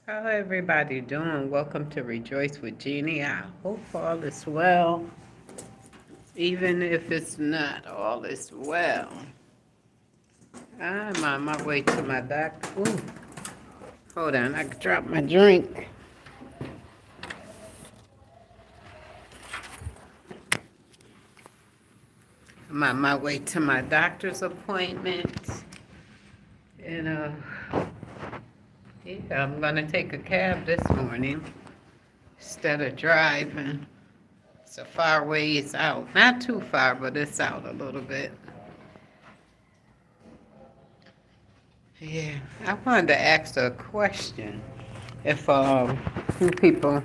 How everybody doing? Welcome to Rejoice with Jeannie. I hope all is well. Even if it's not, all is well. I'm on my way to my doctor. Ooh, hold on, I dropped my drink. I'm on my way to my doctor's appointment. And yeah, I'm gonna take a cab this morning instead of driving. It's a far ways out. Not too far, but it's out a little bit. Yeah, I wanted to ask a question. If few people,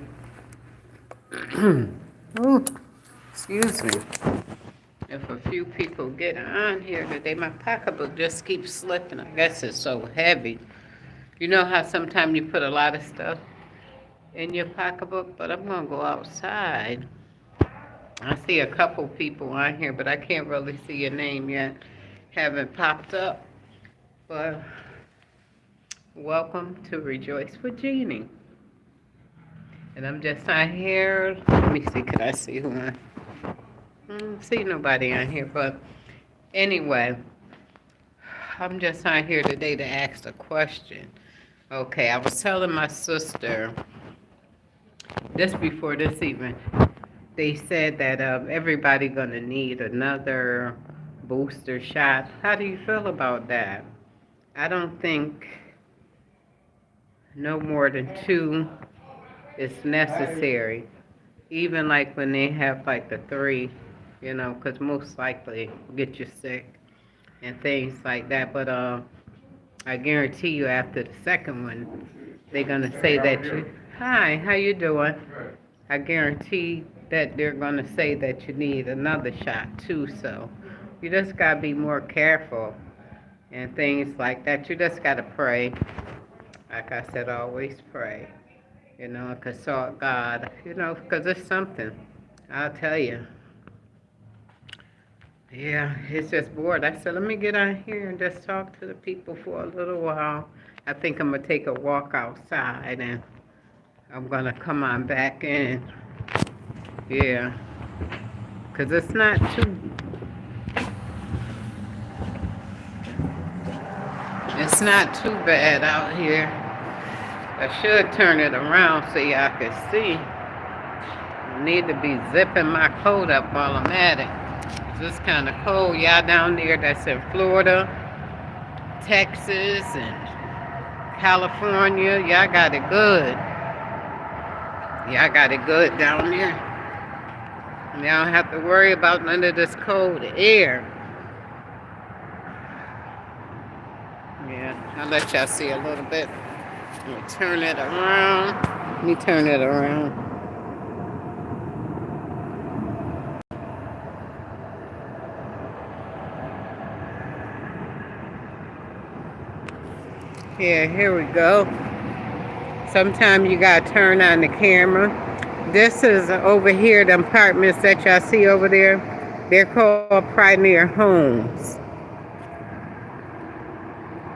ooh, excuse me, if a few people get on here today, my pocketbook just keeps slipping. I guess it's so heavy. You know how sometimes you put a lot of stuff in your pocketbook, but I'm gonna go outside. I see a couple people on here, but I can't really see your name yet. Haven't popped up, but welcome to Rejoice with Jeannie. And I'm just on here. Let me see, could I see who I don't see nobody on here, but anyway, I'm just on here today to ask a question. Okay, I was telling my sister just before this even, they said that everybody gonna need another booster shot. How do you feel about that? I don't think no more than two is necessary. Even like when they have like the three, because most likely get you sick and things like that. But I guarantee you after the second one, they're gonna say that you, hi, how you doing? I guarantee that they're gonna say that you need another shot too. So you just gotta be more careful and things like that. You just gotta pray. Like I said, always pray. Consult God. Because it's something. I'll tell you. Yeah, it's just bored. I said, let me get on here and just talk to the people for a little while. I think I'm going to take a walk outside and I'm going to come on back in. Yeah, because it's not too bad out here. I should turn it around so y'all can see. I need to be zipping my coat up while I'm at it. It's kind of cold. Y'all down there that's in Florida, Texas, and California, y'all got it good. Y'all got it good down there. And y'all don't have to worry about none of this cold air. Yeah, I'll let y'all see a little bit. Let me turn it around. Let me turn it around. Yeah, here we go. Sometimes you gotta turn on the camera. This is over here, the apartments that y'all see over there. They're called Pioneer Homes.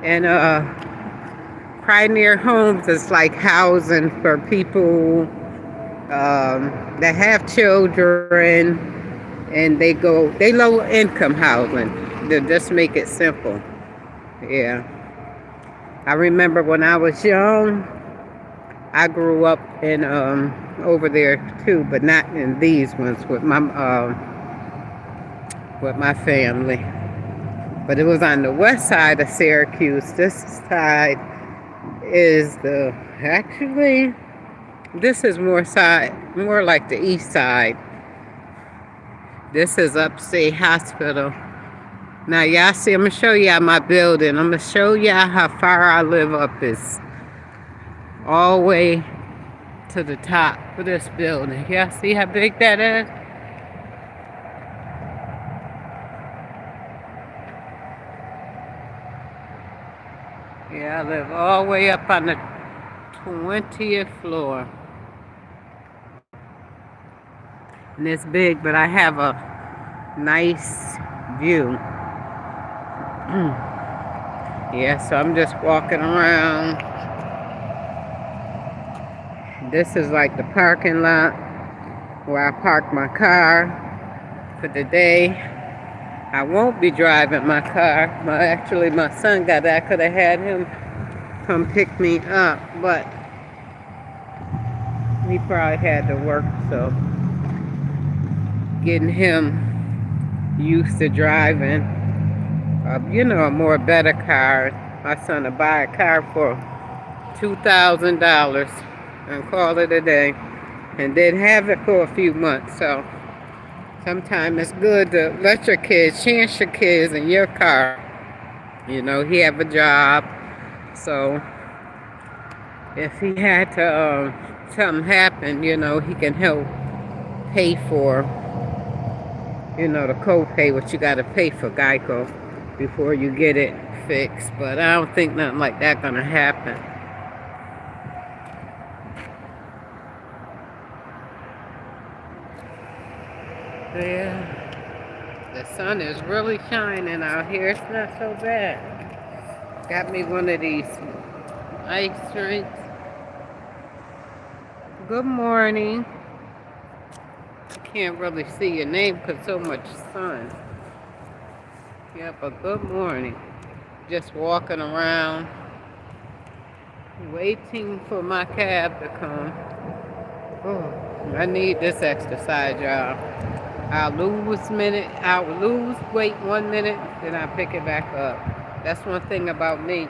And Pioneer Homes is like housing for people that have children, and they low income housing. They just make it simple. Yeah. I remember when I was young, I grew up in over there too, but not in these ones with my family. But it was on the west side of Syracuse. This side is this is more like the east side. This is Upstate Hospital. Now y'all see, I'm gonna show y'all my building. I'm gonna show y'all how far I live up is all the way to the top of this building. Y'all see how big that is? Yeah, I live all the way up on the 20th floor. And it's big, but I have a nice view. Yeah, so I'm just walking around. This is like the parking lot where I park my car for the day. I won't be driving my car. Actually, my son got that. I could have had him come pick me up, but he probably had to work, so getting him used to driving, a more better car. My son to buy a car for $2,000 and call it a day, and didn't have it for a few months. So sometimes it's good to let your kids, chance your kids in your car. He have a job, so if he had to, something happen, he can help pay for, the co-pay, what you got to pay for Geico before you get it fixed. But I don't think nothing like that gonna happen. Yeah, the sun is really shining out here. It's not so bad. Got me one of these ice drinks. Good morning. Can't really see your name because so much sun. Yeah, but good morning. Just walking around, waiting for my cab to come. Oh, I need this exercise, y'all. I'll lose weight 1 minute, then I pick it back up. That's one thing about me.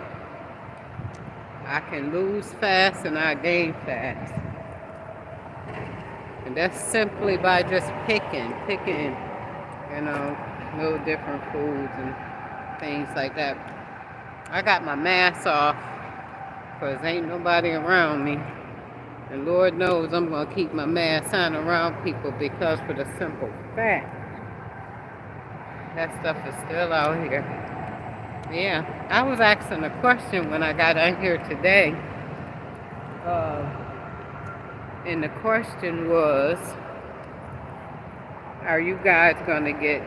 I can lose fast and I gain fast. And that's simply by just picking, little different foods and things like that. I got my mask off because ain't nobody around me. And Lord knows I'm going to keep my mask on around people because for the simple fact, that stuff is still out here. Yeah, I was asking a question when I got on here today. And the question was, are you guys going to get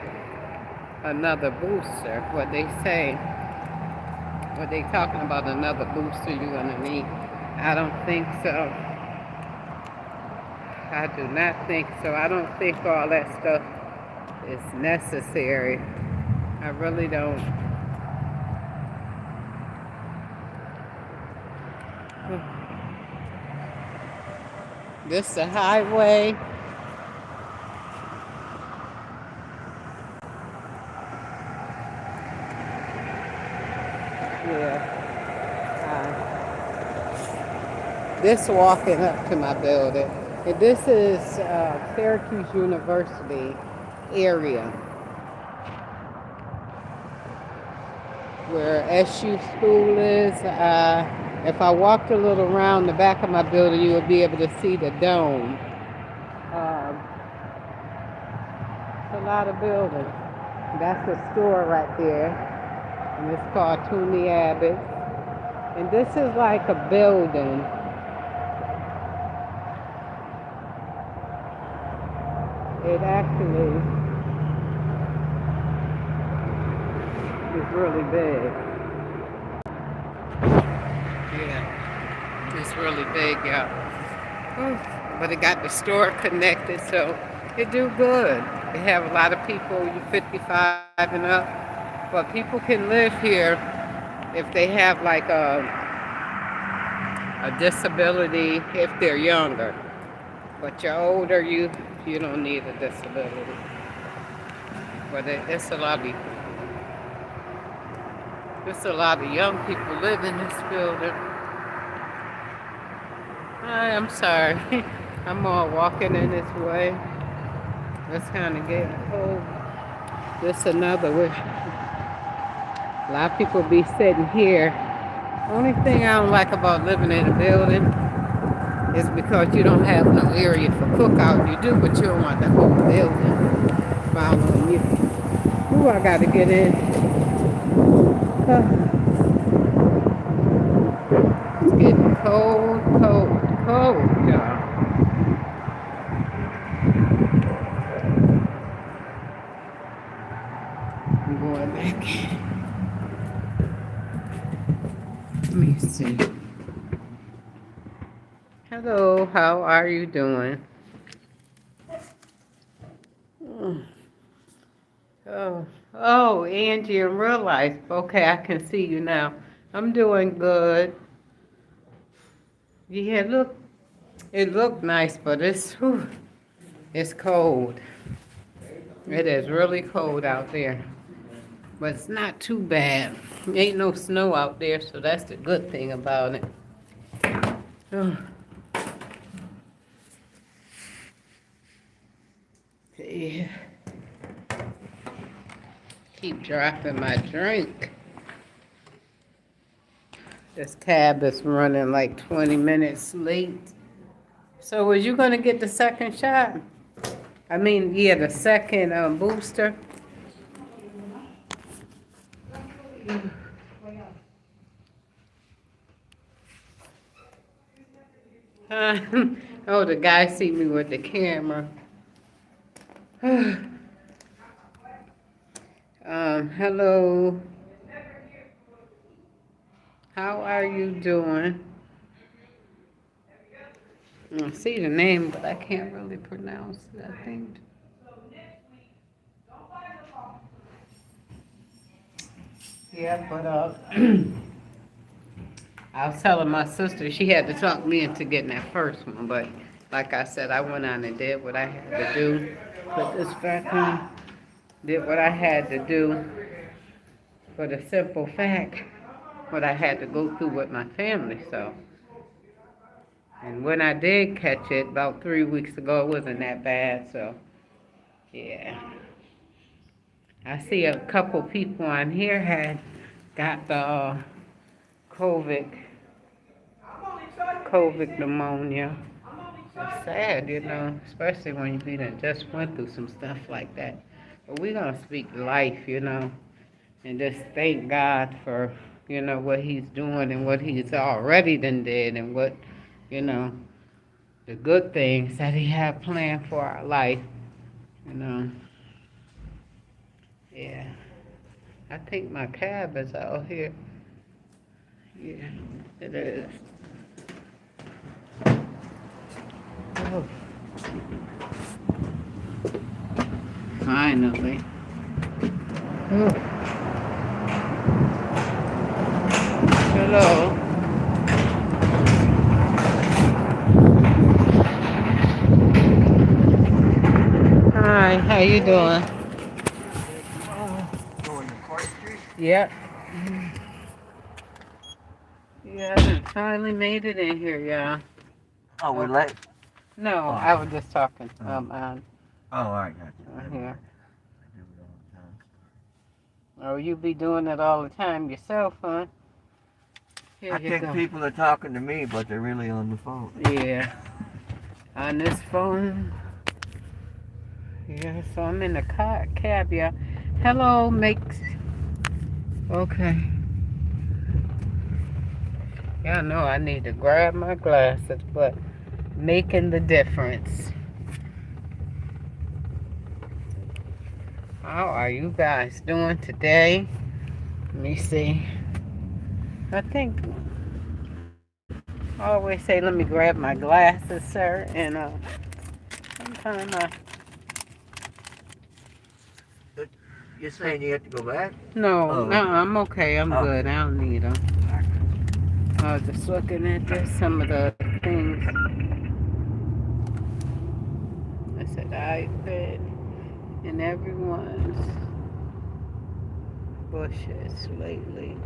another booster? What they talking about another booster you're going to need? I don't think so. I do not think so. I don't think all that stuff is necessary. I really don't. This the highway. Yeah. This walking up to my building. And this is Syracuse University area, where SU school is. If I walked a little around the back of my building, you would be able to see the dome. It's a lot of buildings. That's a store right there, and it's called Toomey Abbott. And this is like a building. It actually is really big. Yeah, it's really big, yeah. But it got the store connected, so it do good. They have a lot of people, you 55 and up, but people can live here if they have like a disability if they're younger. But you're older, you don't need a disability. But it's a lot of people. There's a lot of young people live in this building. I'm sorry. I'm all walking in this way. It's kind of getting cold. This another way. A lot of people be sitting here. Only thing I don't like about living in a building is because you don't have no area for cookout. You do, but you don't want the whole building following you. Ooh, I gotta get in. It's getting cold, y'all. I'm going back. Let me see. Hello, how are you doing? Mm. Oh, Angie, in real life. Okay, I can see you now. I'm doing good. Yeah, look, it looked nice, but it's cold. It is really cold out there, but it's not too bad. Ain't no snow out there, so that's the good thing about it. Oh, yeah. Keep dropping my drink. This cab is running like 20 minutes late. So was you gonna get the second shot? I mean, yeah, the second booster. Oh, the guy see me with the camera. Hello. How are you doing? I see the name, but I can't really pronounce it, I think. Yeah, but I was telling my sister she had to talk me into getting that first one, but like I said, I went on and did what I had to do. Put this back on. Did what I had to do for the simple fact what I had to go through with my family. So, and when I did catch it about 3 weeks ago, it wasn't that bad. So, yeah. I see a couple people on here had got the COVID, COVID pneumonia. It's sad, you know, especially when you be done just went through some stuff like that. But we're gonna speak life, you know, and just thank God for, you know, what He's doing and what He's already done did and what, you know, the good things that He had planned for our life, you know. Yeah. I think my cab is out here. Yeah, it is. Oh, finally. Oh, hello. Hi, how you doing? Going to Court Street? Yep. Yeah, I finally made it in here, y'all. Oh, we're Oh, late? no, Oh, I was just talking oh, all right, gotcha. on Never here. mind. I do it all the time. Oh, you be doing it all the time yourself, huh? Here I you think go. people are talking to me, but they're really on the phone. Yeah, on this phone. Yeah, so I'm in the cab, yeah. Hello, makes. Okay. Yeah, I know I need to grab my glasses, but making the difference. How are you guys doing today? Let me see. I think I always say, let me grab my glasses, sir. And sometimes But you're saying you have to go back? no, Oh, no, okay. I'm okay. I'm Okay. good. I don't need them. I got I was just looking at this, some of the things. I said, I've been in everyone's bushes lately.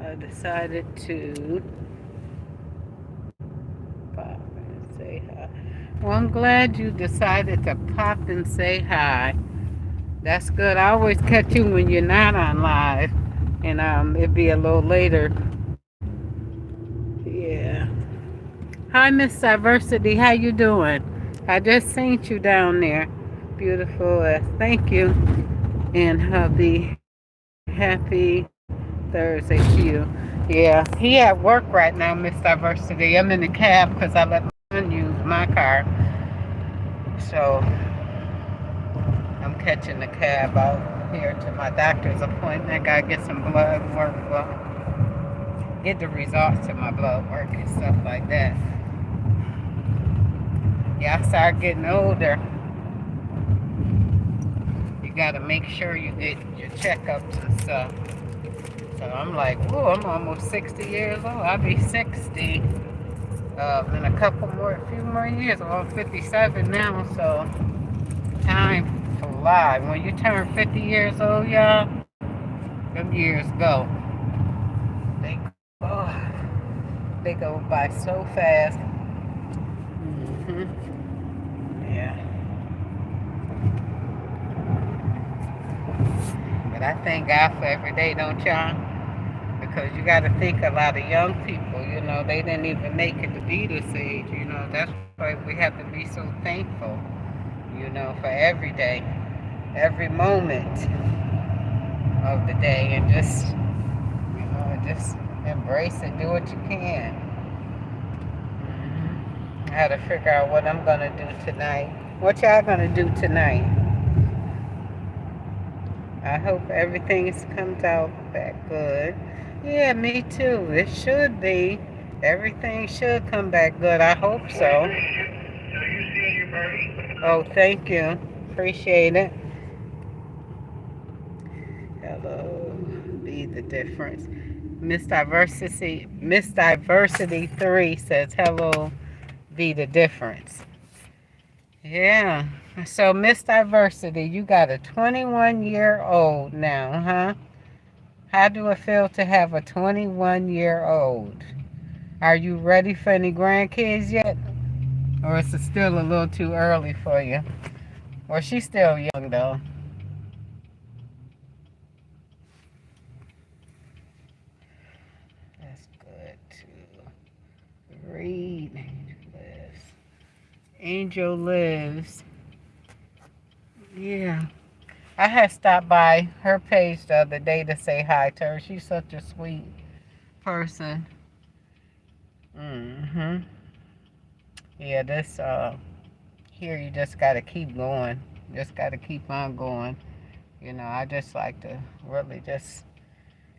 I decided to pop and say hi. Well, I'm glad you decided to pop and say hi. That's good. I always catch you when you're not on live, and it'd be a little later. Yeah. Hi, Miss Diversity. How you doing? I just seen you down there. Beautiful. Thank you, and hubby. Happy Thursday to you. Yeah, he at work right now, Miss Diversity. I'm in the cab because I let my son use my car. So I'm catching the cab out here to my doctor's appointment. I gotta get some blood work. Well, get the results to my blood work and stuff like that. Y'all start getting older. You gotta make sure you get your checkups and stuff. So I'm like, whoa, I'm almost 60 years old. I'll be 60 in a few more years. Well, I'm 57 now, so time flies. When you turn 50 years old, y'all, them years go. They oh, they go by so fast. Yeah. But I thank God for every day, don't y'all? Because you got to think a lot of young people, they didn't even make it to be this age. That's why we have to be so thankful, for every day, every moment of the day, and just embrace it, do what you can. I had to figure out what I'm going to do tonight. What y'all going to do tonight? I hope everything comes out back good. Yeah, me too. It should be. Everything should come back good. I hope so. Are you seeing your party? Oh, thank you. Appreciate it. Hello. Be the difference. Miss Diversity 3 says hello. Be the difference. Yeah. So Miss Diversity, you got a 21-year-old now, huh? How do it feel to have a 21-year-old? Are you ready for any grandkids yet? Or is it still a little too early for you? Well, she's still young, though. That's good, too. Read. Angel Lives. Yeah. I had stopped by her page the other day to say hi to her. She's such a sweet person. Yeah, this here you just gotta keep going. Just gotta keep on going. I just like to really just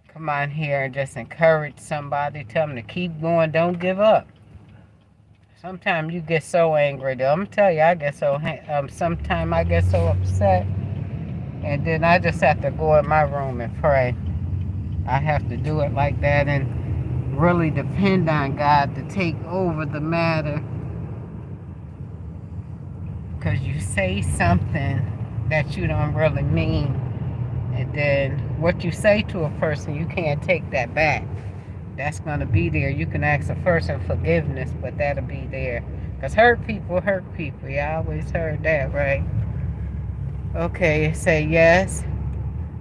come on here and just encourage somebody, tell them to keep going, don't give up. Sometimes you get so angry though. I'm gonna tell you, I get so sometimes I get so upset. And then I just have to go in my room and pray. I have to do it like that and really depend on God to take over the matter. Because you say something that you don't really mean. And then what you say to a person, you can't take that back. That's going to be there. You can ask a person forgiveness, but that'll be there. Because hurt people hurt people. You always heard that, right? Okay, say yes.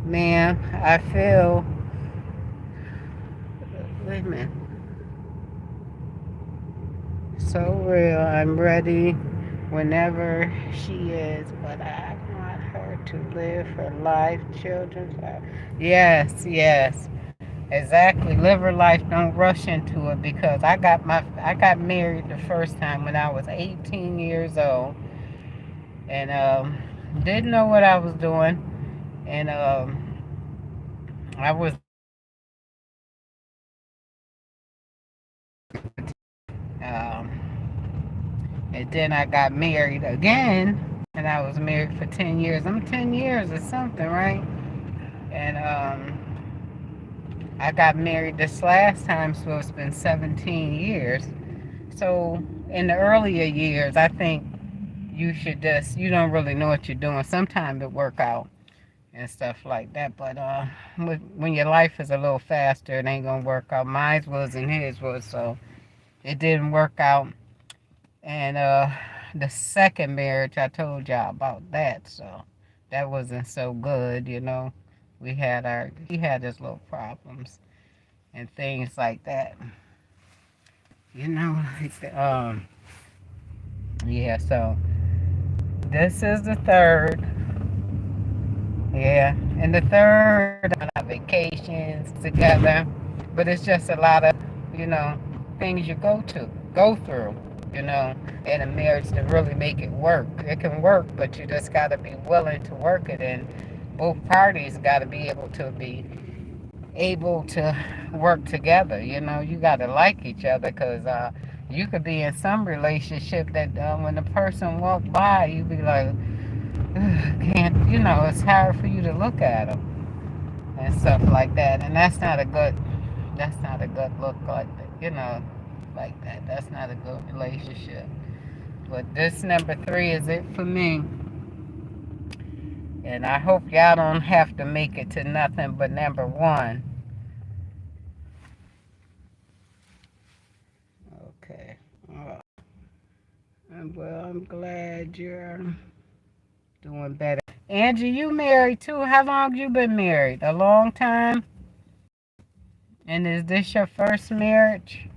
Ma'am, I feel... Wait a minute. So real. I'm ready whenever she is, but I want her to live her life, children's life. Yes, yes. Exactly. Live her life. Don't rush into it, because I got married the first time when I was 18 years old. And didn't know what I was doing, and I was and then I got married again, and I was married for 10 years. 10 years or something, right? And I got married this last time, so it's been 17 years. So in the earlier years, I think you don't really know what you're doing. Sometimes it work out and stuff like that, but when your life is a little faster, it ain't gonna work out. Mine was and his was, so it didn't work out. And the second marriage, I told y'all about that, so that wasn't so good. He had his little problems and things like that. Yeah, so this is the third. Yeah, and the third, on vacations together, but it's just a lot of, things you go through, in a marriage to really make it work. It can work, but you just got to be willing to work it, and both parties got to be able to work together. You got to like each other, because You could be in some relationship that when the person walk by, you be like, "Ugh, can't, it's hard for you to look at them and stuff like that. And that's not a good look like that, like that. That's not a good relationship. But this number 3 is it for me. And I hope y'all don't have to make it to nothing but number 1. Okay. Well, I'm glad you're doing better. Angie, you married too? How long you been married? A long time? And is this your first marriage?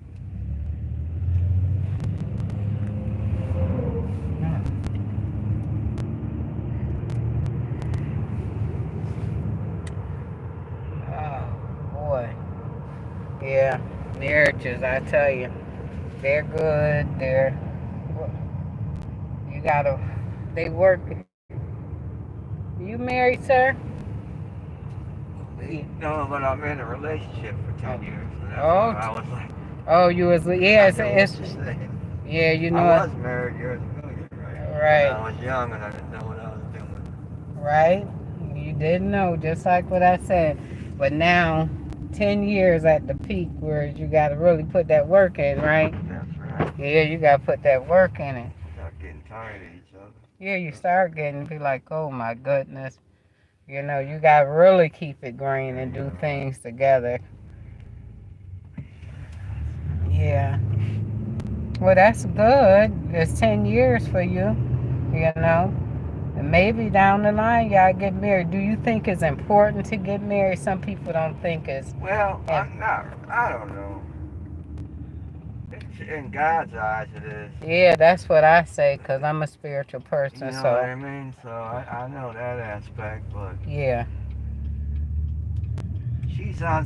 Oh, boy. Yeah, marriages, I tell you, they're good. You gotta, they work. You married, sir? No, but I'm in a relationship for 10 years. And that's Oh. why I was like, Oh, you was, yeah, I know what you're saying. yeah, I was married years ago, you're right. Right. When I was young and I didn't know what I was doing. Right? You didn't know, just like what I said. But now, 10 years at the peak where you got to really put that work in, right? That's right. Yeah, you got to put that work in it. Start getting tired of each other. Yeah, you start getting, be like, oh my goodness. You got to really keep it green and do things together. Yeah. Well, that's good. It's 10 years for you, And maybe down the line, y'all get married. Do you think it's important to get married? Some people don't think it's... Well, I don't know. In God's eyes, it is. Yeah, that's what I say, because I'm a spiritual person, You know so... what I mean? So I know that aspect, but Yeah. she's on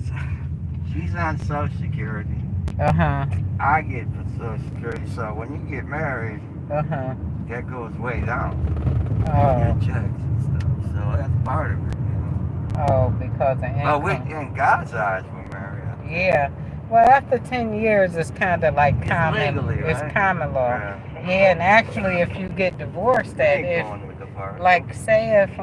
Social Security. Uh-huh. I get for Social Security, so when you get married, Uh-huh. that goes way down. Oh. Your checks and stuff. So that's part of it, Oh, because of income. But in God's eyes, we're married. Yeah. Well, after 10 years, it's kind of like common. Legally, It's right? common law. Yeah, and actually, if you get divorced, Going with the part. like, say if,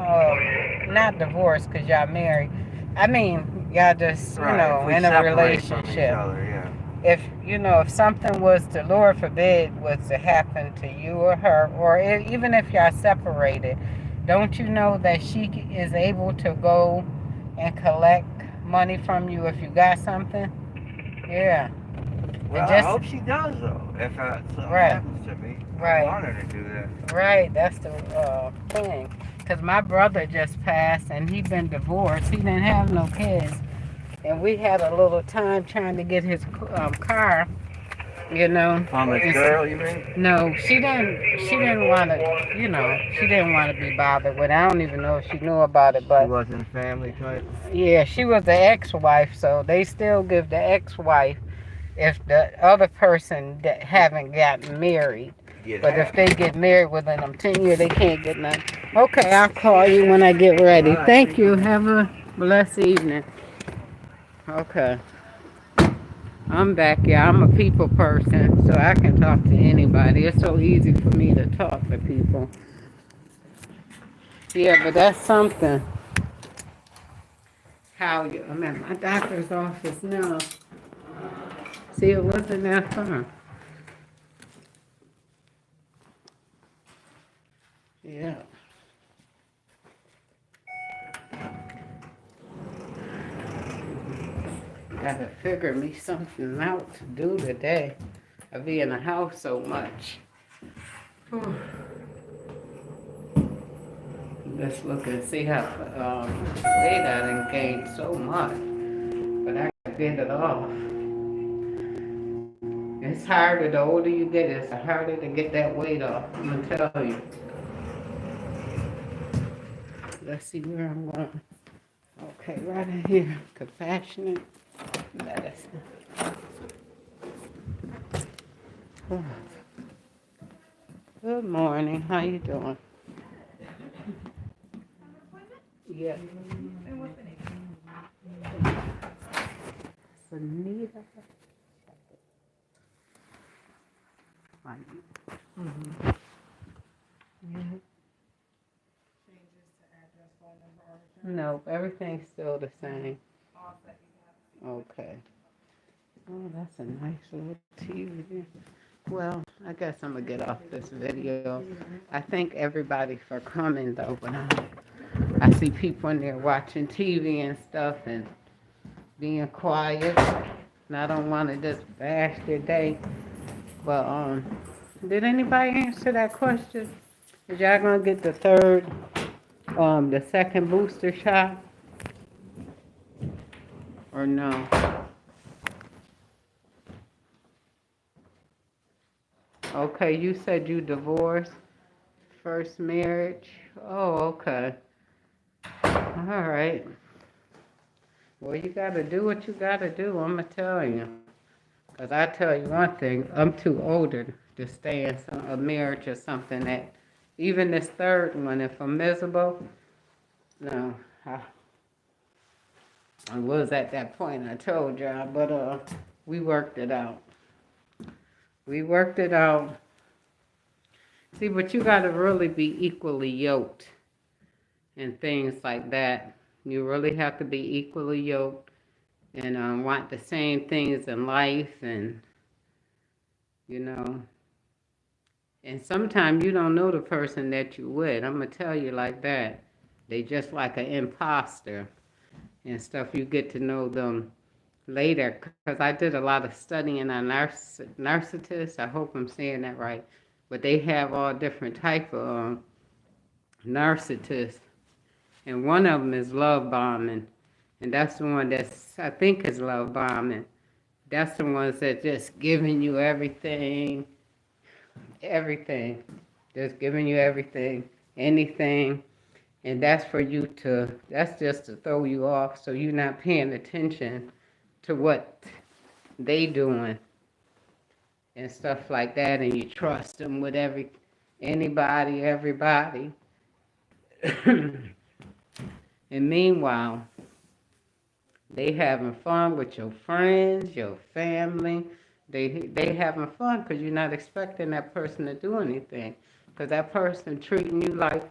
not divorced because y'all married, I mean, y'all just, Right, if we in a separate from each relationship. other, yeah. If something was to, Lord forbid, was to happen to you or her, or even if y'all separated, don't you know that she is able to go and collect money from you if you got something? Yeah. Well, I hope she does, though. If something happens to me, I want her to do that. Right, that's the thing. Because my brother just passed, and he'd been divorced. He didn't have no kids. And we had a little time trying to get his car, From his girl, you mean? No, she didn't want to, she didn't want to be bothered with it. I don't even know if she knew about it, but... She wasn't family type? Yeah, she was the ex-wife, so they still give the ex-wife if the other person that haven't gotten married. But if they get married within them 10 years, they can't get nothing. Okay, I'll call you when I get ready. Thank you. Have a blessed evening. Okay. I'm back, yeah. I'm a people person, so I can talk to anybody. It's so easy for me to talk to people. Yeah, but that's something. I'm at my doctor's office now. See, it wasn't that far. Yeah. Gotta figure me something out to do today. I be in the house so much. Whew. Let's look and see how weight I done gained so much. But I can get it off. It's harder, the older you get, it's harder to get that weight off. I'm gonna tell you. Let's see where I'm going. Okay, right in here. Compassionate medicine. Good morning. How you doing? Yeah. Anita. Mhm. Yeah. No, everything's still the same. Okay. Oh, that's a nice little TV. Well, I guess I'm gonna get off this video. I thank everybody for coming though, but I see people in there watching TV and stuff and being quiet. And I don't want to just bash their day. But did anybody answer that question? Is y'all gonna get the second booster shot or no? Okay, you said you divorced, first marriage. Oh, okay. All right. Well, you gotta do what you gotta do, I'ma tell you. 'Cause I tell you one thing, I'm too older to stay in a marriage or something that, even this third one, if I'm miserable, no, I was at that point, I told y'all, but we worked it out. We worked it out. See, but you gotta really be equally yoked and things like that. You really have to be equally yoked and want the same things in life, and you know. And sometimes you don't know the person that you with. I'm gonna tell you like that. They just like an imposter and stuff. You get to know them later. Because I did a lot of studying on narcissists. I hope I'm saying that right. But they have all different type of narcissists. And one of them is love bombing. And that's the one that's, I think, is love bombing. That's the ones that just giving you everything, just giving you everything, anything, and that's just to throw you off, so you're not paying attention to what they doing and stuff like that, and you trust them with anybody, everybody. And meanwhile, they having fun with your friends, your family. They having fun because you're not expecting that person to do anything. Because that person treating you like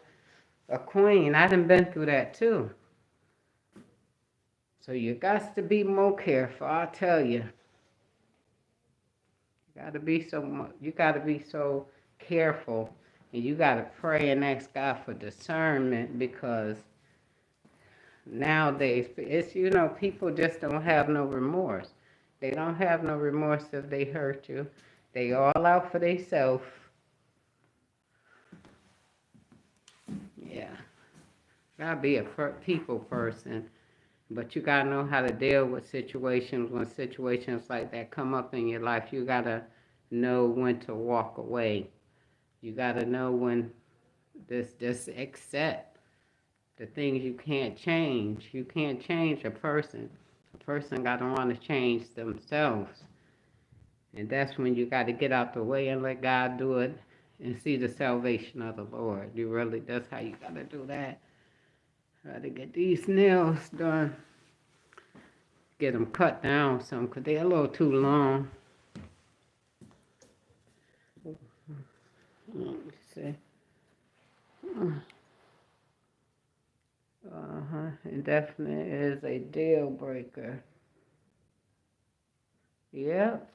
a queen. I done been through that too. So you got to be more careful, I'll tell you. You gotta be so careful, and you gotta pray and ask God for discernment, because nowadays it's, people just don't have no remorse. They don't have no remorse if they hurt you. They all out for themselves. Yeah. Gotta be a people person. But you gotta know how to deal with situations when situations like that come up in your life. You gotta know when to walk away. You gotta know when just accept the things you can't change. You can't change a person. A person gotta want to change themselves. And that's when you gotta get out the way and let God do it and see the salvation of the Lord. That's how you gotta do that. Try to get these nails done. Get them cut down some, because they're a little too long. Let me see. It definitely is a deal breaker. Yep.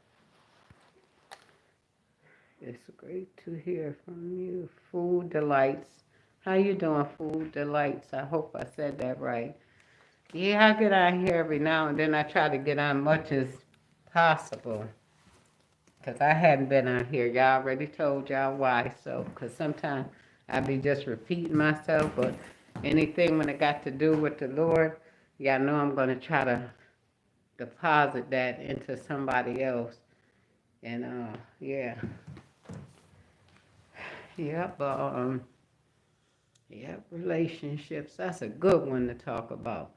It's great to hear from you. Food Delights. How you doing, Food Delights? I hope I said that right. Yeah, I get on here every now and then. I try to get on much as possible. Because I hadn't been on here. Y'all already told y'all why. So, because sometimes I be just repeating myself. But anything when it got to do with the Lord, y'all know I'm going to try to deposit that into somebody else. And, yeah. Yep, relationships. That's a good one to talk about.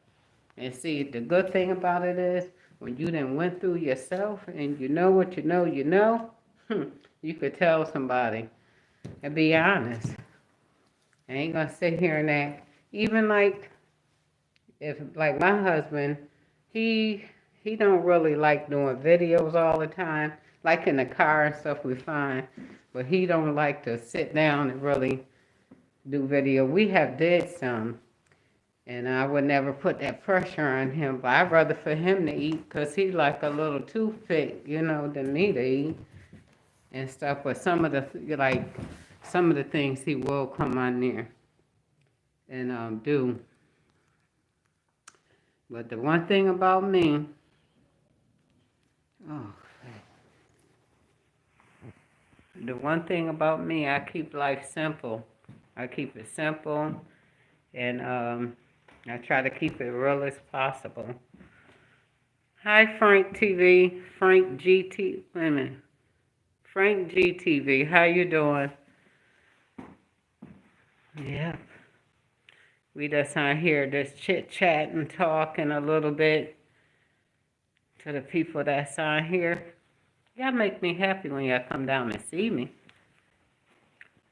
And see, the good thing about it is, when you done went through yourself and you know what you know, you could tell somebody and be honest. I ain't gonna sit here and act. Even like, if like my husband, he don't really like doing videos all the time. like in the car and stuff, we fine. But he don't like to sit down and really do video. We have did some, and I would never put that pressure on him. But I'd rather for him to eat, 'cause he like a little toothpick, than me to eat and stuff. But some of the things he will come on there and do. But the one thing about me, oh, the one thing about me, I keep life simple. I keep it simple, and I try to keep it real as possible. Hi, Frank TV, Frank GT, wait a minute. Frank GTV, how you doing? Yeah. We just on here just chit-chatting, talking a little bit to the people that's on here. Y'all make me happy when y'all come down and see me.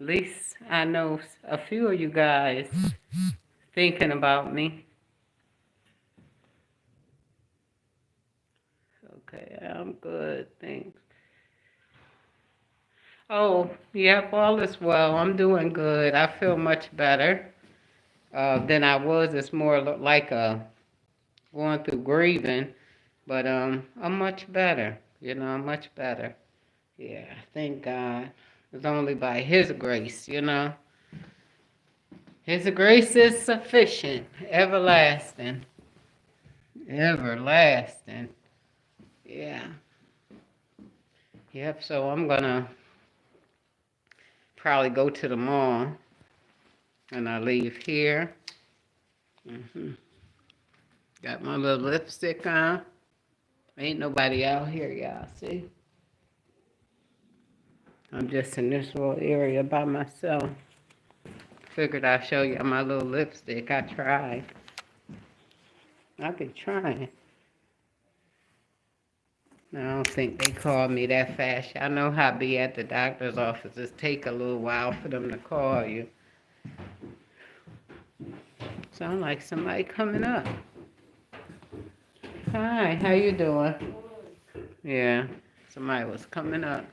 At least I know a few of you guys thinking about me. Okay, I'm good, thanks. Oh, yep, all is well. I'm doing good. I feel much better than I was. It's more like going through grieving, but I'm much better. I'm much better. Yeah, thank God. It's only by His grace, His grace is sufficient, everlasting, everlasting. Yeah. Yep, so I'm gonna probably go to the mall, and I leave here. Got my little lipstick on. Ain't nobody out here, y'all, see? I'm just in this little area by myself. Figured I'd show you my little lipstick. I tried. I be trying. I don't think they call me that fast. I know how it be at the doctor's offices. Take a little while for them to call you. Sound like somebody coming up. Hi, how you doing? Yeah, somebody was coming up.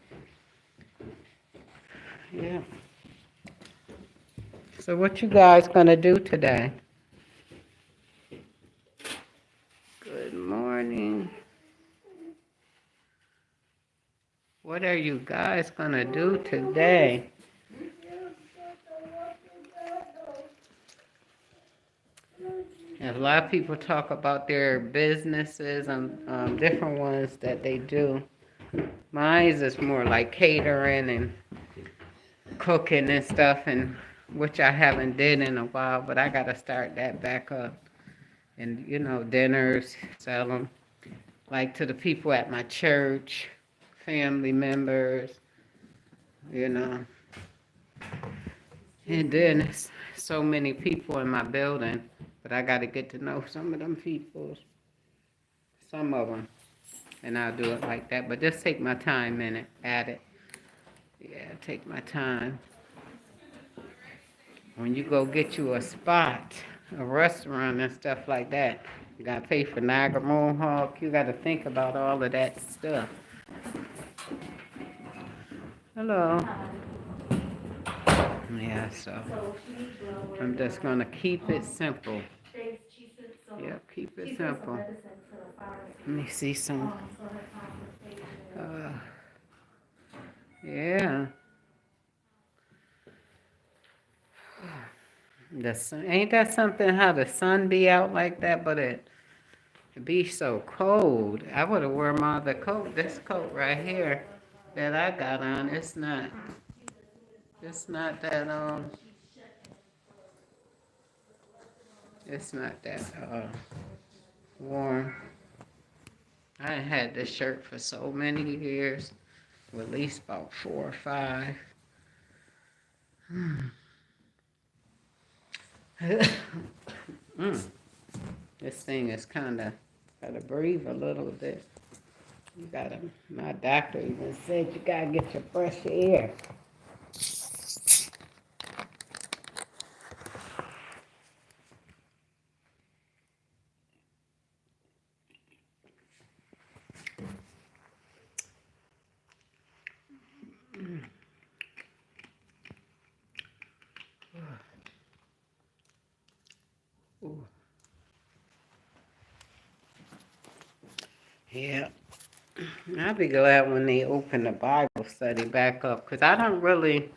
Yeah. So what you guys gonna do today? Good morning. What are you guys gonna do today? And a lot of people talk about their businesses and different ones that they do. Mine is more like catering and cooking and stuff, and which I haven't did in a while, but I gotta start that back up. And dinners, sell them like to the people at my church, family members, and then there's so many people in my building, but I gotta get to know some of them people, some of them, and I'll do it like that. But just take my time in it, at it. Yeah, take my time. When you go get you a spot, a restaurant and stuff like that, you gotta pay for Niagara Mohawk. You gotta think about all of that stuff. Hello. Yeah, so I'm just gonna keep it simple. Yeah, keep it simple. Let me see some. Yeah. The sun, ain't that something how the sun be out like that, but it be so cold. I would have worn my other coat, this coat right here that I got on. It's not that it's not that warm. I had this shirt for so many years, at least about 4 or 5. This thing is gotta breathe a little bit. My doctor even said you gotta get your fresh air. Yeah. I'll be glad when they open the Bible study back up, because I don't really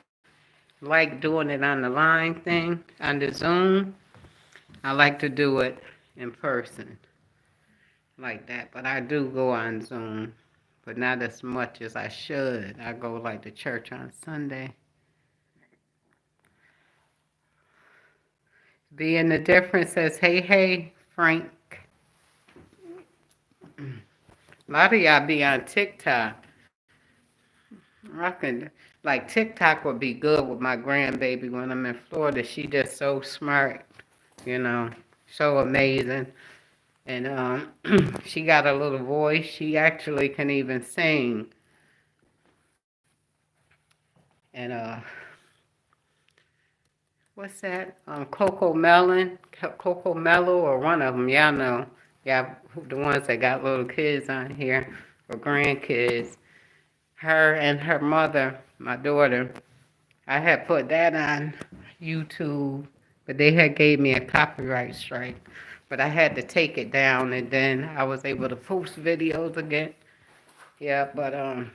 like doing it on the line thing, on the Zoom. I like to do it in person like that, but I do go on Zoom, but not as much as I should. I go like to church on Sunday. Being the difference says, hey, Frank. A lot of y'all be on TikTok. I can, like, TikTok would be good with my grandbaby when I'm in Florida. She just so smart, you know, so amazing. And she got a little voice. She actually can even sing. And what's that? Coco Melon, Coco Mello, or one of them. Y'all know. Y'all, the ones that got little kids on here or grandkids. Her and her mother, my daughter. I had put that on YouTube, but they had gave me a copyright strike. But I had to take it down, and then I was able to post videos again. Yeah, but I'm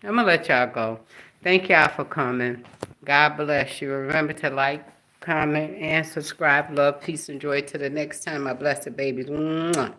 gonna let y'all go. Thank y'all for coming. God bless you. Remember to like, comment, and subscribe. Love, peace, and joy. Till the next time, my blessed babies. Mwah.